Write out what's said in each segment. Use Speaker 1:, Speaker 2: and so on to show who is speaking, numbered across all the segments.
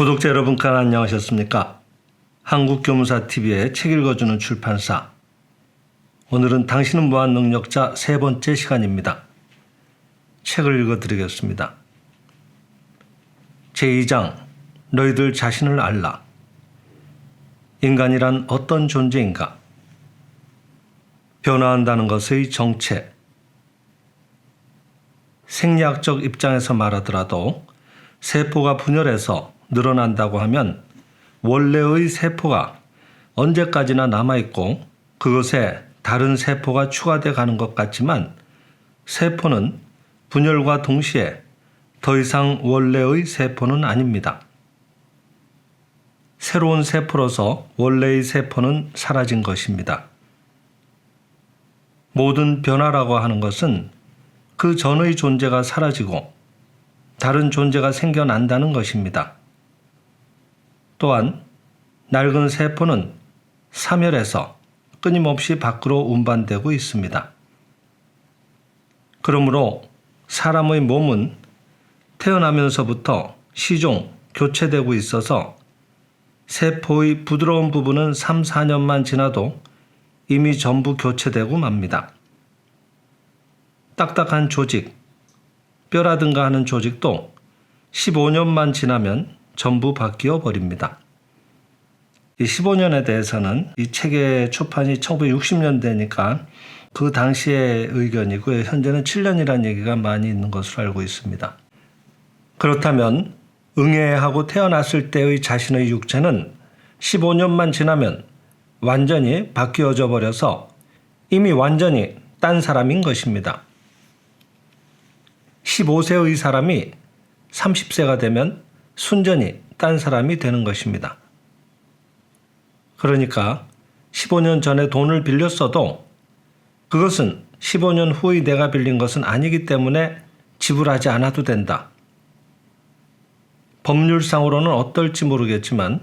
Speaker 1: 구독자 여러분, 안녕하셨습니까? 한국교무사TV의 책 읽어주는 출판사. 오늘은 당신은 무한 능력자 세 번째 시간입니다. 책을 읽어드리겠습니다. 제2장, 너희들 자신을 알라. 인간이란 어떤 존재인가? 변화한다는 것의 정체. 생리학적 입장에서 말하더라도 세포가 분열해서 늘어난다고 하면 원래의 세포가 언제까지나 남아있고 그것에 다른 세포가 추가돼 가는 것 같지만 세포는 분열과 동시에 더 이상 원래의 세포는 아닙니다. 새로운 세포로서 원래의 세포는 사라진 것입니다. 모든 변화라고 하는 것은 그 전의 존재가 사라지고 다른 존재가 생겨난다는 것입니다. 또한 낡은 세포는 사멸해서 끊임없이 밖으로 운반되고 있습니다. 그러므로 사람의 몸은 태어나면서부터 시종 교체되고 있어서 세포의 부드러운 부분은 3, 4년만 지나도 이미 전부 교체되고 맙니다. 딱딱한 조직, 뼈라든가 하는 조직도 15년만 지나면 전부 바뀌어 버립니다. 이 15년에 대해서는 이 책의 출판이 1960년대니까 그 당시의 의견이고요. 현재는 7년이라는 얘기가 많이 있는 것으로 알고 있습니다. 그렇다면 응애하고 태어났을 때의 자신의 육체는 15년만 지나면 완전히 바뀌어져 버려서 이미 완전히 딴 사람인 것입니다. 15세의 사람이 30세가 되면 순전히 딴 사람이 되는 것입니다. 그러니까 15년 전에 돈을 빌렸어도 그것은 15년 후의 내가 빌린 것은 아니기 때문에 지불하지 않아도 된다. 법률상으로는 어떨지 모르겠지만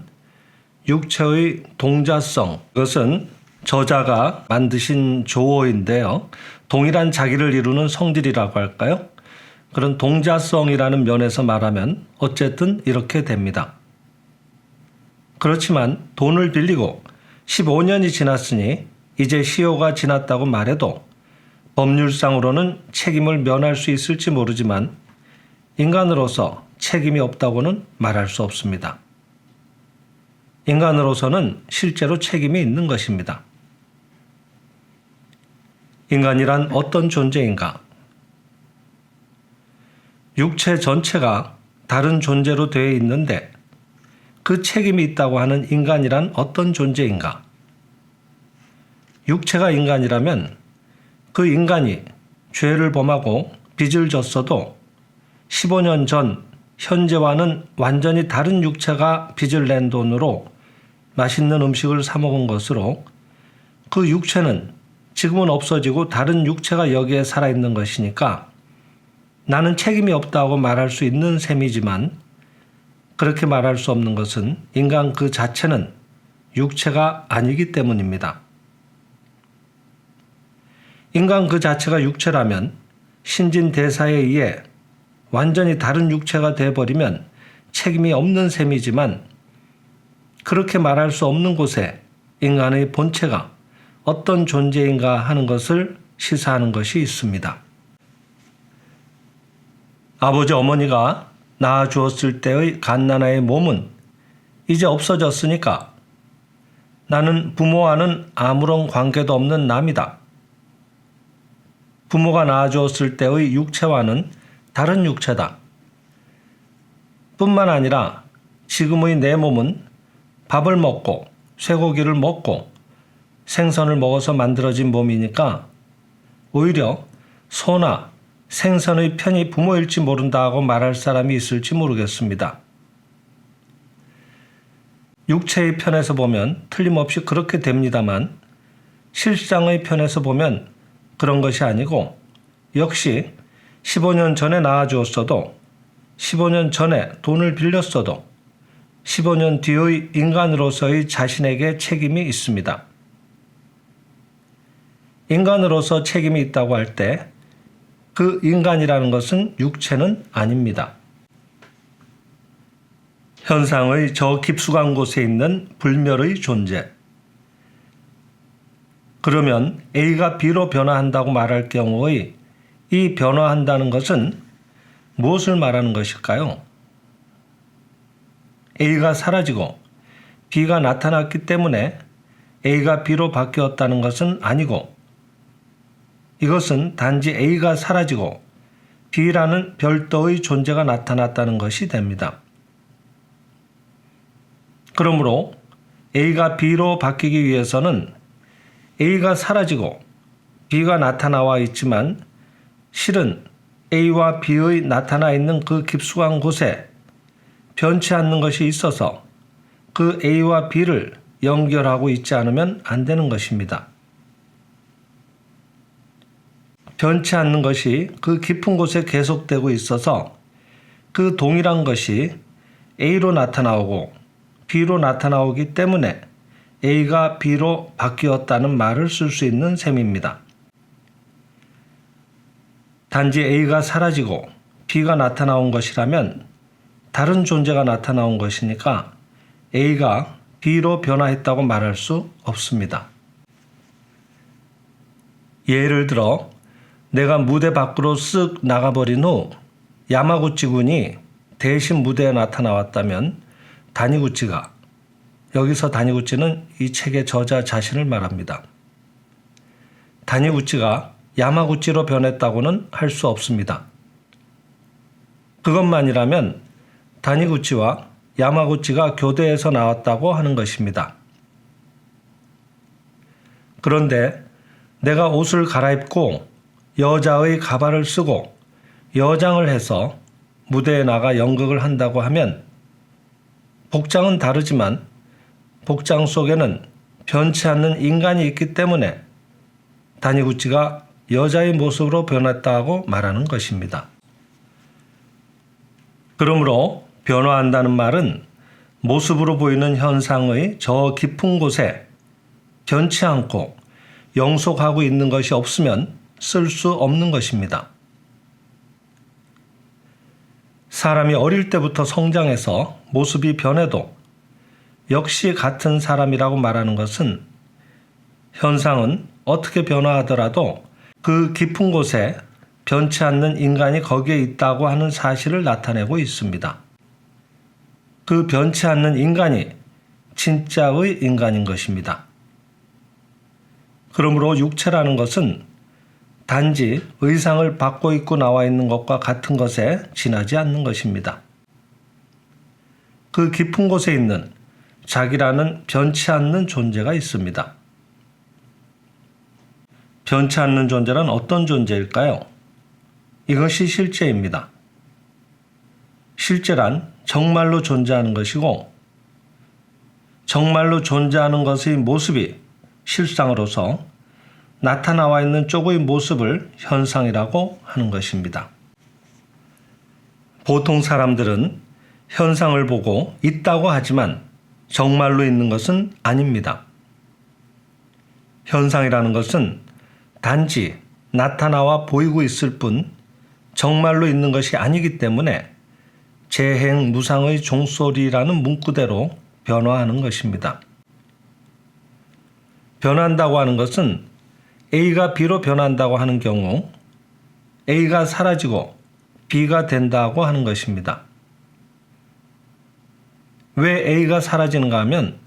Speaker 1: 육체의 동자성, 그것은 저자가 만드신 조어인데요. 동일한 자기를 이루는 성질이라고 할까요? 그런 동자성이라는 면에서 말하면 어쨌든 이렇게 됩니다. 그렇지만 돈을 빌리고 15년이 지났으니 이제 시효가 지났다고 말해도 법률상으로는 책임을 면할 수 있을지 모르지만 인간으로서 책임이 없다고는 말할 수 없습니다. 인간으로서는 실제로 책임이 있는 것입니다. 인간이란 어떤 존재인가? 육체 전체가 다른 존재로 되어 있는데 그 책임이 있다고 하는 인간이란 어떤 존재인가? 육체가 인간이라면 그 인간이 죄를 범하고 빚을 졌어도 15년 전 현재와는 완전히 다른 육체가 빚을 낸 돈으로 맛있는 음식을 사 먹은 것으로 그 육체는 지금은 없어지고 다른 육체가 여기에 살아있는 것이니까 나는 책임이 없다고 말할 수 있는 셈이지만 그렇게 말할 수 없는 것은 인간 그 자체는 육체가 아니기 때문입니다. 인간 그 자체가 육체라면 신진대사에 의해 완전히 다른 육체가 되어버리면 책임이 없는 셈이지만 그렇게 말할 수 없는 곳에 인간의 본체가 어떤 존재인가 하는 것을 시사하는 것이 있습니다. 아버지 어머니가 낳아주었을 때의 갓난아의 몸은 이제 없어졌으니까 나는 부모와는 아무런 관계도 없는 남이다. 부모가 낳아주었을 때의 육체와는 다른 육체다. 뿐만 아니라 지금의 내 몸은 밥을 먹고 쇠고기를 먹고 생선을 먹어서 만들어진 몸이니까 오히려 소나 생선의 편이 부모일지 모른다 하고 말할 사람이 있을지 모르겠습니다. 육체의 편에서 보면 틀림없이 그렇게 됩니다만 실상의 편에서 보면 그런 것이 아니고 역시 15년 전에 낳아주었어도 15년 전에 돈을 빌렸어도 15년 뒤의 인간으로서의 자신에게 책임이 있습니다. 인간으로서 책임이 있다고 할 때 그 인간이라는 것은 육체는 아닙니다. 현상의 저 깊숙한 곳에 있는 불멸의 존재. 그러면 A가 B로 변화한다고 말할 경우의 이 변화한다는 것은 무엇을 말하는 것일까요? A가 사라지고 B가 나타났기 때문에 A가 B로 바뀌었다는 것은 아니고, 이것은 단지 A가 사라지고 B라는 별도의 존재가 나타났다는 것이 됩니다. 그러므로 A가 B로 바뀌기 위해서는 A가 사라지고 B가 나타나와 있지만 실은 A와 B의 나타나 있는 그 깊숙한 곳에 변치 않는 것이 있어서 그 A와 B를 연결하고 있지 않으면 안 되는 것입니다. 변치 않는 것이 그 깊은 곳에 계속되고 있어서 그 동일한 것이 A로 나타나오고 B로 나타나오기 때문에 A가 B로 바뀌었다는 말을 쓸 수 있는 셈입니다. 단지 A가 사라지고 B가 나타나온 것이라면 다른 존재가 나타나온 것이니까 A가 B로 변화했다고 말할 수 없습니다. 예를 들어 내가 무대 밖으로 쓱 나가버린 후 야마구치 군이 대신 무대에 나타나왔다면 다니구치가, 여기서 다니구치는 이 책의 저자 자신을 말합니다. 다니구치가 야마구치로 변했다고는 할 수 없습니다. 그것만이라면 다니구치와 야마구치가 교대에서 나왔다고 하는 것입니다. 그런데 내가 옷을 갈아입고 여자의 가발을 쓰고 여장을 해서 무대에 나가 연극을 한다고 하면 복장은 다르지만 복장 속에는 변치 않는 인간이 있기 때문에 다니구치가 여자의 모습으로 변했다고 말하는 것입니다. 그러므로 변화한다는 말은 모습으로 보이는 현상의 저 깊은 곳에 변치 않고 영속하고 있는 것이 없으면 쓸 수 없는 것입니다. 사람이 어릴 때부터 성장해서 모습이 변해도 역시 같은 사람이라고 말하는 것은 현상은 어떻게 변화하더라도 그 깊은 곳에 변치 않는 인간이 거기에 있다고 하는 사실을 나타내고 있습니다. 그 변치 않는 인간이 진짜의 인간인 것입니다. 그러므로 육체라는 것은 단지 의상을 받고 입고 나와 있는 것과 같은 것에 지나지 않는 것입니다. 그 깊은 곳에 있는 자기라는 변치 않는 존재가 있습니다. 변치 않는 존재란 어떤 존재일까요? 이것이 실제입니다. 실제란 정말로 존재하는 것이고, 정말로 존재하는 것의 모습이 실상으로서 나타나와 있는 쪽의 모습을 현상이라고 하는 것입니다. 보통 사람들은 현상을 보고 있다고 하지만 정말로 있는 것은 아닙니다. 현상이라는 것은 단지 나타나와 보이고 있을 뿐 정말로 있는 것이 아니기 때문에 재행무상의 종소리라는 문구대로 변화하는 것입니다. 변한다고 하는 것은 A가 B로 변한다고 하는 경우 A가 사라지고 B가 된다고 하는 것입니다. 왜 A가 사라지는가 하면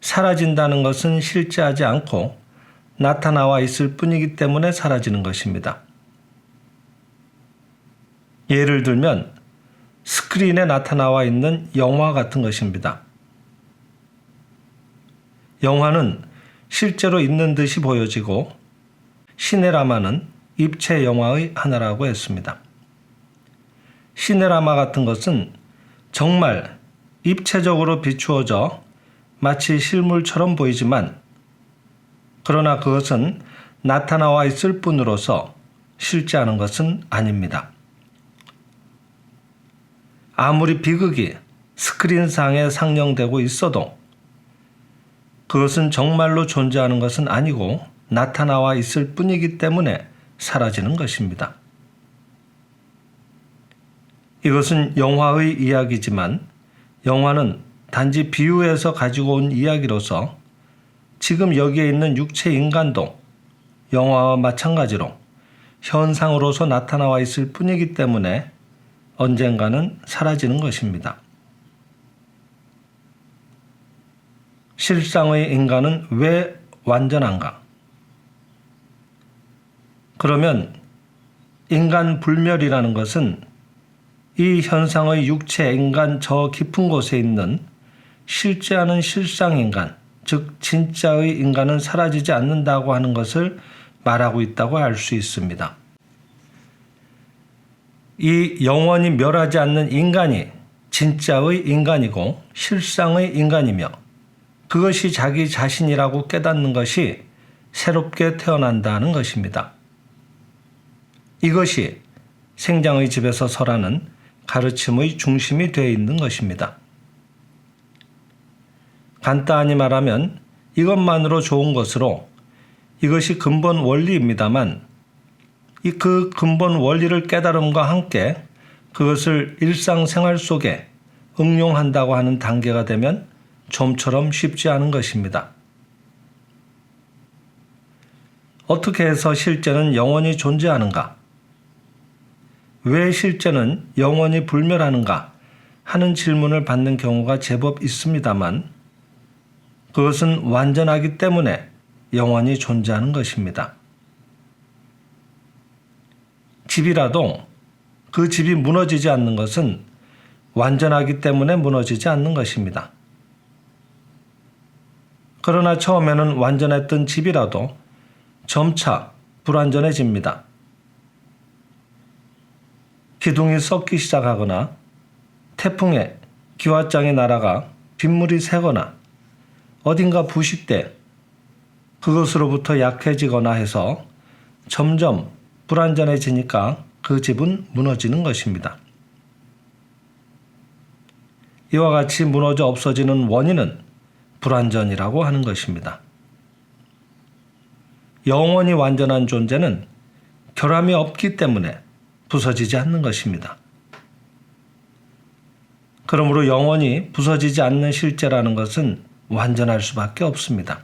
Speaker 1: 사라진다는 것은 실제하지 않고 나타나와 있을 뿐이기 때문에 사라지는 것입니다. 예를 들면 스크린에 나타나와 있는 영화 같은 것입니다. 영화는 실제로 있는 듯이 보여지고 시네라마는 입체 영화의 하나라고 했습니다. 시네라마 같은 것은 정말 입체적으로 비추어져 마치 실물처럼 보이지만 그러나 그것은 나타나와 있을 뿐으로서 실제하는 것은 아닙니다. 아무리 비극이 스크린상에 상영되고 있어도 그것은 정말로 존재하는 것은 아니고 나타나와 있을 뿐이기 때문에 사라지는 것입니다. 이것은 영화의 이야기지만 영화는 단지 비유해서 가지고 온 이야기로서 지금 여기에 있는 육체 인간도 영화와 마찬가지로 현상으로서 나타나와 있을 뿐이기 때문에 언젠가는 사라지는 것입니다. 실상의 인간은 왜 완전한가? 그러면 인간 불멸이라는 것은 이 현상의 육체 인간 저 깊은 곳에 있는 실제하는 실상인간, 즉 진짜의 인간은 사라지지 않는다고 하는 것을 말하고 있다고 알 수 있습니다. 이 영원히 멸하지 않는 인간이 진짜의 인간이고 실상의 인간이며 그것이 자기 자신이라고 깨닫는 것이 새롭게 태어난다는 것입니다. 이것이 생장의 집에서 서라는 가르침의 중심이 되어 있는 것입니다. 간단히 말하면 이것만으로 좋은 것으로 이것이 근본 원리입니다만 그 근본 원리를 깨달음과 함께 그것을 일상생활 속에 응용한다고 하는 단계가 되면 좀처럼 쉽지 않은 것입니다. 어떻게 해서 실제는 영원히 존재하는가? 왜 실제는 영원히 불멸하는가? 하는 질문을 받는 경우가 제법 있습니다만 그것은 완전하기 때문에 영원히 존재하는 것입니다. 집이라도 그 집이 무너지지 않는 것은 완전하기 때문에 무너지지 않는 것입니다. 그러나 처음에는 완전했던 집이라도 점차 불완전해집니다. 기둥이 썩기 시작하거나 태풍에 기와장이 날아가 빗물이 새거나 어딘가 부식돼 그것으로부터 약해지거나 해서 점점 불완전해지니까 그 집은 무너지는 것입니다. 이와 같이 무너져 없어지는 원인은 불완전이라고 하는 것입니다. 영원히 완전한 존재는 결함이 없기 때문에 부서지지 않는 것입니다. 그러므로 영원히 부서지지 않는 실제라는 것은 완전할 수밖에 없습니다.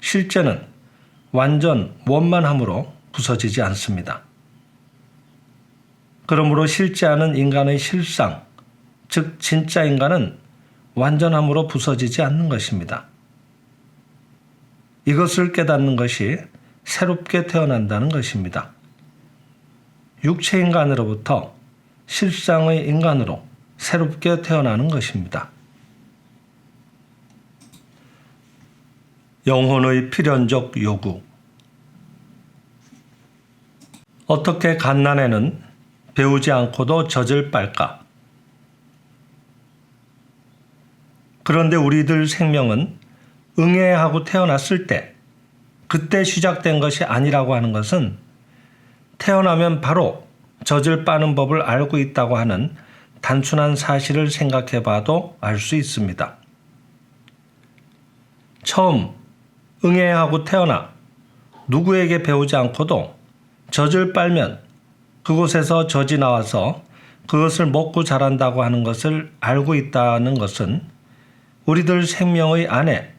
Speaker 1: 실제는 완전 원만함으로 부서지지 않습니다. 그러므로 실제하는 인간의 실상, 즉 진짜 인간은 완전함으로 부서지지 않는 것입니다. 이것을 깨닫는 것이 새롭게 태어난다는 것입니다. 육체 인간으로부터 실상의 인간으로 새롭게 태어나는 것입니다. 영혼의 필연적 요구. 어떻게 갓난에는 배우지 않고도 젖을 빨까? 그런데 우리들 생명은 응애야 하고 태어났을 때 그때 시작된 것이 아니라고 하는 것은 태어나면 바로 젖을 빠는 법을 알고 있다고 하는 단순한 사실을 생각해 봐도 알 수 있습니다. 처음 응애야 하고 태어나 누구에게 배우지 않고도 젖을 빨면 그곳에서 젖이 나와서 그것을 먹고 자란다고 하는 것을 알고 있다는 것은 우리들 생명의 안에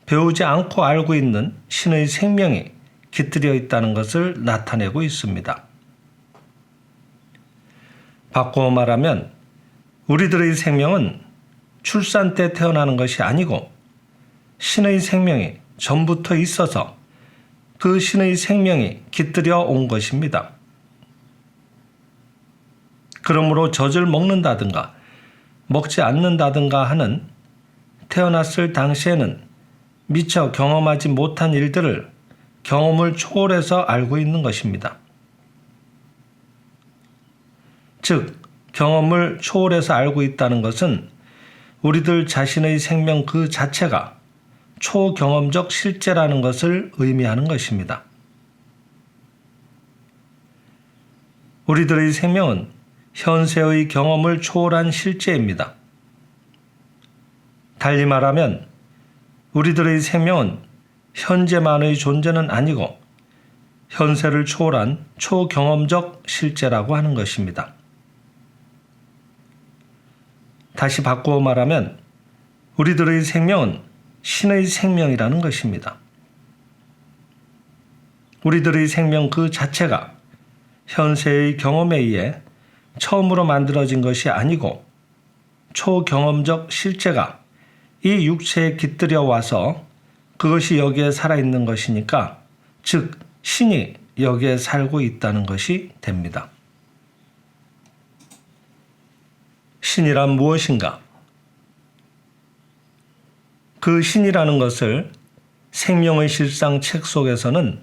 Speaker 1: 배우지 않고 알고 있는 신의 생명이 깃들여 있다는 것을 나타내고 있습니다. 바꾸어 말하면 우리들의 생명은 출산 때 태어나는 것이 아니고 신의 생명이 전부터 있어서 그 신의 생명이 깃들여 온 것입니다. 그러므로 젖을 먹는다든가 먹지 않는다든가 하는 태어났을 당시에는 미처 경험하지 못한 일들을 경험을 초월해서 알고 있는 것입니다. 즉, 경험을 초월해서 알고 있다는 것은 우리들 자신의 생명 그 자체가 초경험적 실제라는 것을 의미하는 것입니다. 우리들의 생명은 현세의 경험을 초월한 실제입니다. 달리 말하면 우리들의 생명은 현재만의 존재는 아니고 현세를 초월한 초경험적 실제라고 하는 것입니다. 다시 바꾸어 말하면 우리들의 생명은 신의 생명이라는 것입니다. 우리들의 생명 그 자체가 현세의 경험에 의해 처음으로 만들어진 것이 아니고 초경험적 실제가 이 육체에 깃들여 와서 그것이 여기에 살아있는 것이니까, 즉 신이 여기에 살고 있다는 것이 됩니다. 신이란 무엇인가? 그 신이라는 것을 생명의 실상 책 속에서는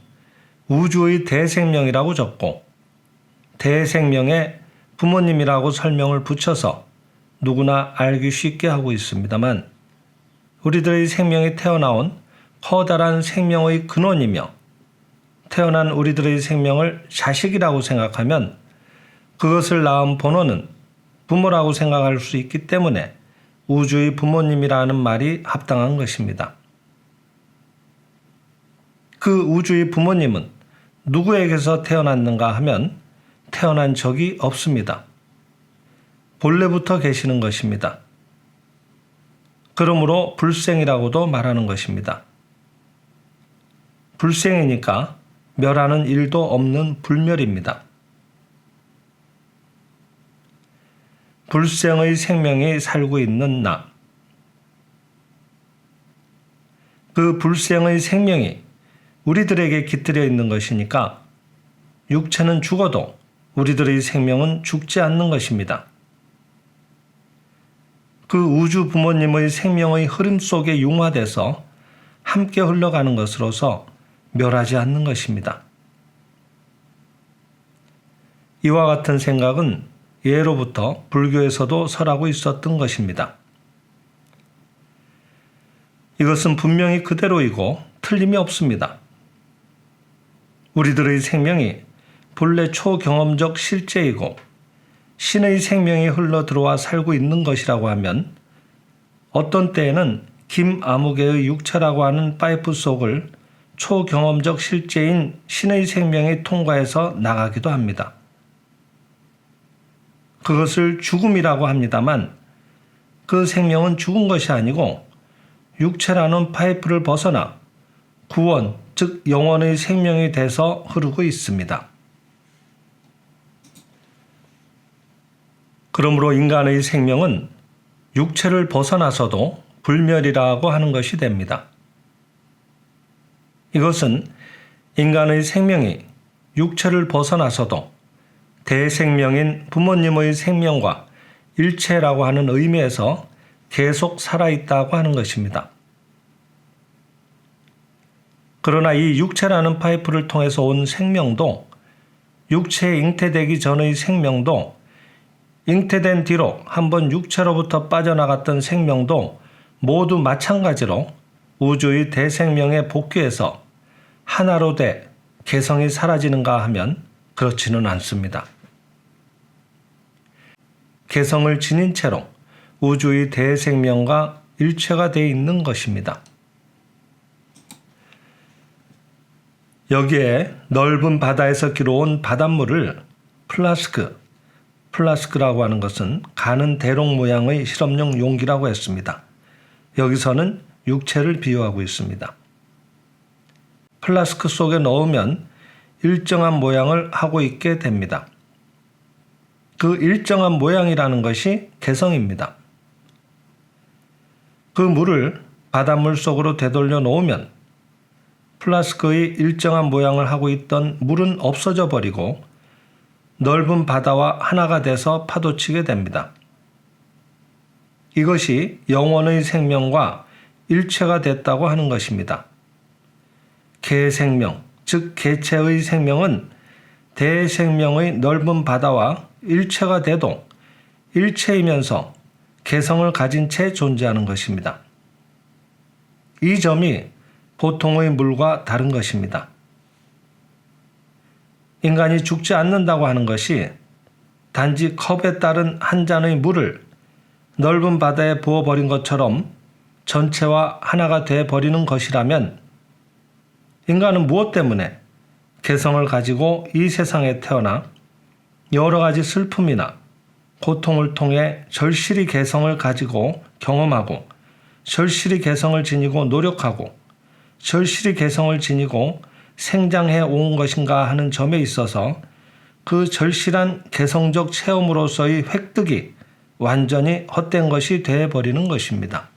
Speaker 1: 우주의 대생명이라고 적고 대생명에 부모님이라고 설명을 붙여서 누구나 알기 쉽게 하고 있습니다만, 우리들의 생명이 태어나온 커다란 생명의 근원이며 태어난 우리들의 생명을 자식이라고 생각하면 그것을 낳은 본원은 부모라고 생각할 수 있기 때문에 우주의 부모님이라는 말이 합당한 것입니다. 그 우주의 부모님은 누구에게서 태어났는가 하면 태어난 적이 없습니다. 본래부터 계시는 것입니다. 그러므로 불생이라고도 말하는 것입니다. 불생이니까 멸하는 일도 없는 불멸입니다. 불생의 생명이 살고 있는 나. 그 불생의 생명이 우리들에게 깃들여 있는 것이니까 육체는 죽어도 우리들의 생명은 죽지 않는 것입니다. 그 우주 부모님의 생명의 흐름 속에 융화돼서 함께 흘러가는 것으로서 멸하지 않는 것입니다. 이와 같은 생각은 예로부터 불교에서도 설하고 있었던 것입니다. 이것은 분명히 그대로이고 틀림이 없습니다. 우리들의 생명이 본래 초경험적 실제이고 신의 생명이 흘러 들어와 살고 있는 것이라고 하면 어떤 때에는 김아무개의 육체라고 하는 파이프 속을 초경험적 실제인 신의 생명이 통과해서 나가기도 합니다. 그것을 죽음이라고 합니다만 그 생명은 죽은 것이 아니고 육체라는 파이프를 벗어나 구원, 즉 영원의 생명이 돼서 흐르고 있습니다. 그러므로 인간의 생명은 육체를 벗어나서도 불멸이라고 하는 것이 됩니다. 이것은 인간의 생명이 육체를 벗어나서도 대생명인 부모님의 생명과 일체라고 하는 의미에서 계속 살아있다고 하는 것입니다. 그러나 이 육체라는 파이프를 통해서 온 생명도, 육체에 잉태되기 전의 생명도, 잉태된 뒤로 한번 육체로부터 빠져나갔던 생명도 모두 마찬가지로 우주의 대생명에 복귀해서 하나로 돼 개성이 사라지는가 하면 그렇지는 않습니다. 개성을 지닌 채로 우주의 대생명과 일체가 되어 있는 것입니다. 여기에 넓은 바다에서 길어온 바닷물을 플라스크라고 하는 것은 가는 대롱 모양의 실험용 용기라고 했습니다. 여기서는 육체를 비유하고 있습니다. 플라스크 속에 넣으면 일정한 모양을 하고 있게 됩니다. 그 일정한 모양이라는 것이 개성입니다. 그 물을 바닷물 속으로 되돌려 놓으면 플라스크의 일정한 모양을 하고 있던 물은 없어져 버리고 넓은 바다와 하나가 돼서 파도치게 됩니다. 이것이 영원의 생명과 일체가 됐다고 하는 것입니다. 개생명, 즉 개체의 생명은 대생명의 넓은 바다와 일체가 돼도 일체이면서 개성을 가진 채 존재하는 것입니다. 이 점이 보통의 물과 다른 것입니다. 인간이 죽지 않는다고 하는 것이 단지 컵에 따른 한 잔의 물을 넓은 바다에 부어버린 것처럼 전체와 하나가 돼버리는 것이라면 인간은 무엇 때문에 개성을 가지고 이 세상에 태어나 여러 가지 슬픔이나 고통을 통해 절실히 개성을 가지고 경험하고 절실히 개성을 지니고 노력하고 절실히 개성을 지니고 생장해 온 것인가 하는 점에 있어서 그 절실한 개성적 체험으로서의 획득이 완전히 헛된 것이 되어버리는 것입니다.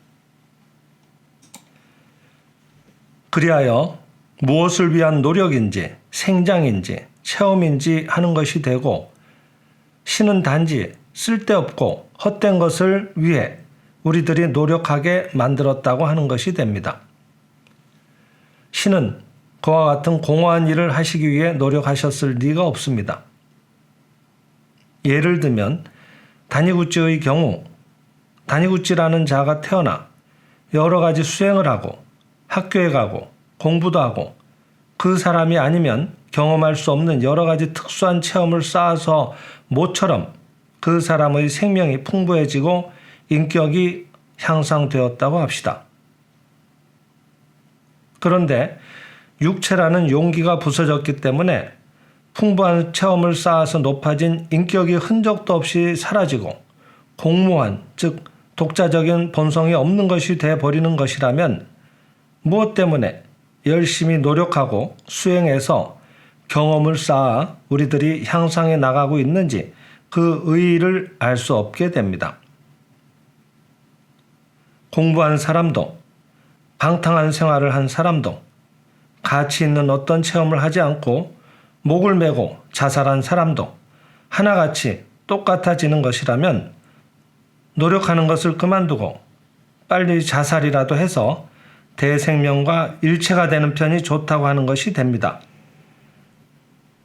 Speaker 1: 그리하여 무엇을 위한 노력인지 생장인지 체험인지 하는 것이 되고 신은 단지 쓸데없고 헛된 것을 위해 우리들이 노력하게 만들었다고 하는 것이 됩니다. 신은 그와 같은 공허한 일을 하시기 위해 노력하셨을 리가 없습니다. 예를 들면 다니구찌의 경우 다니구찌라는 자가 태어나 여러 가지 수행을 하고 학교에 가고 공부도 하고 그 사람이 아니면 경험할 수 없는 여러 가지 특수한 체험을 쌓아서 모처럼 그 사람의 생명이 풍부해지고 인격이 향상되었다고 합시다. 그런데 육체라는 용기가 부서졌기 때문에 풍부한 체험을 쌓아서 높아진 인격이 흔적도 없이 사라지고 공모한, 즉 독자적인 본성이 없는 것이 되어버리는 것이라면 무엇 때문에 열심히 노력하고 수행해서 경험을 쌓아 우리들이 향상해 나가고 있는지 그 의의를 알 수 없게 됩니다. 공부한 사람도 방탕한 생활을 한 사람도 가치 있는 어떤 체험을 하지 않고 목을 메고 자살한 사람도 하나같이 똑같아지는 것이라면 노력하는 것을 그만두고 빨리 자살이라도 해서 대생명과 일체가 되는 편이 좋다고 하는 것이 됩니다.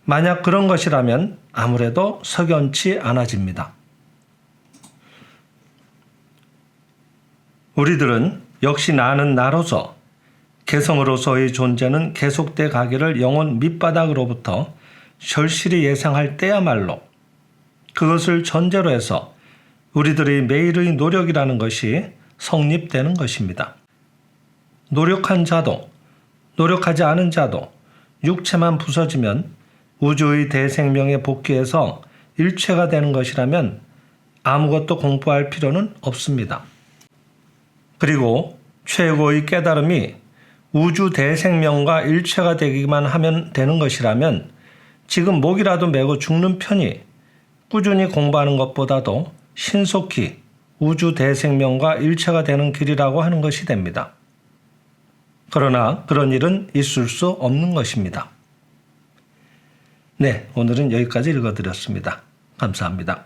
Speaker 1: 만약 그런 것이라면 아무래도 석연치 않아집니다. 우리들은 역시 나는 나로서 개성으로서의 존재는 계속돼 가기를 영혼 밑바닥으로부터 절실히 예상할 때야말로 그것을 전제로 해서 우리들의 매일의 노력이라는 것이 성립되는 것입니다. 노력한 자도 노력하지 않은 자도 육체만 부서지면 우주의 대생명에 복귀해서 일체가 되는 것이라면 아무것도 공부할 필요는 없습니다. 그리고 최고의 깨달음이 우주 대생명과 일체가 되기만 하면 되는 것이라면 지금 목이라도 메고 죽는 편이 꾸준히 공부하는 것보다도 신속히 우주 대생명과 일체가 되는 길이라고 하는 것이 됩니다. 그러나 그런 일은 있을 수 없는 것입니다. 네, 오늘은 여기까지 읽어드렸습니다. 감사합니다.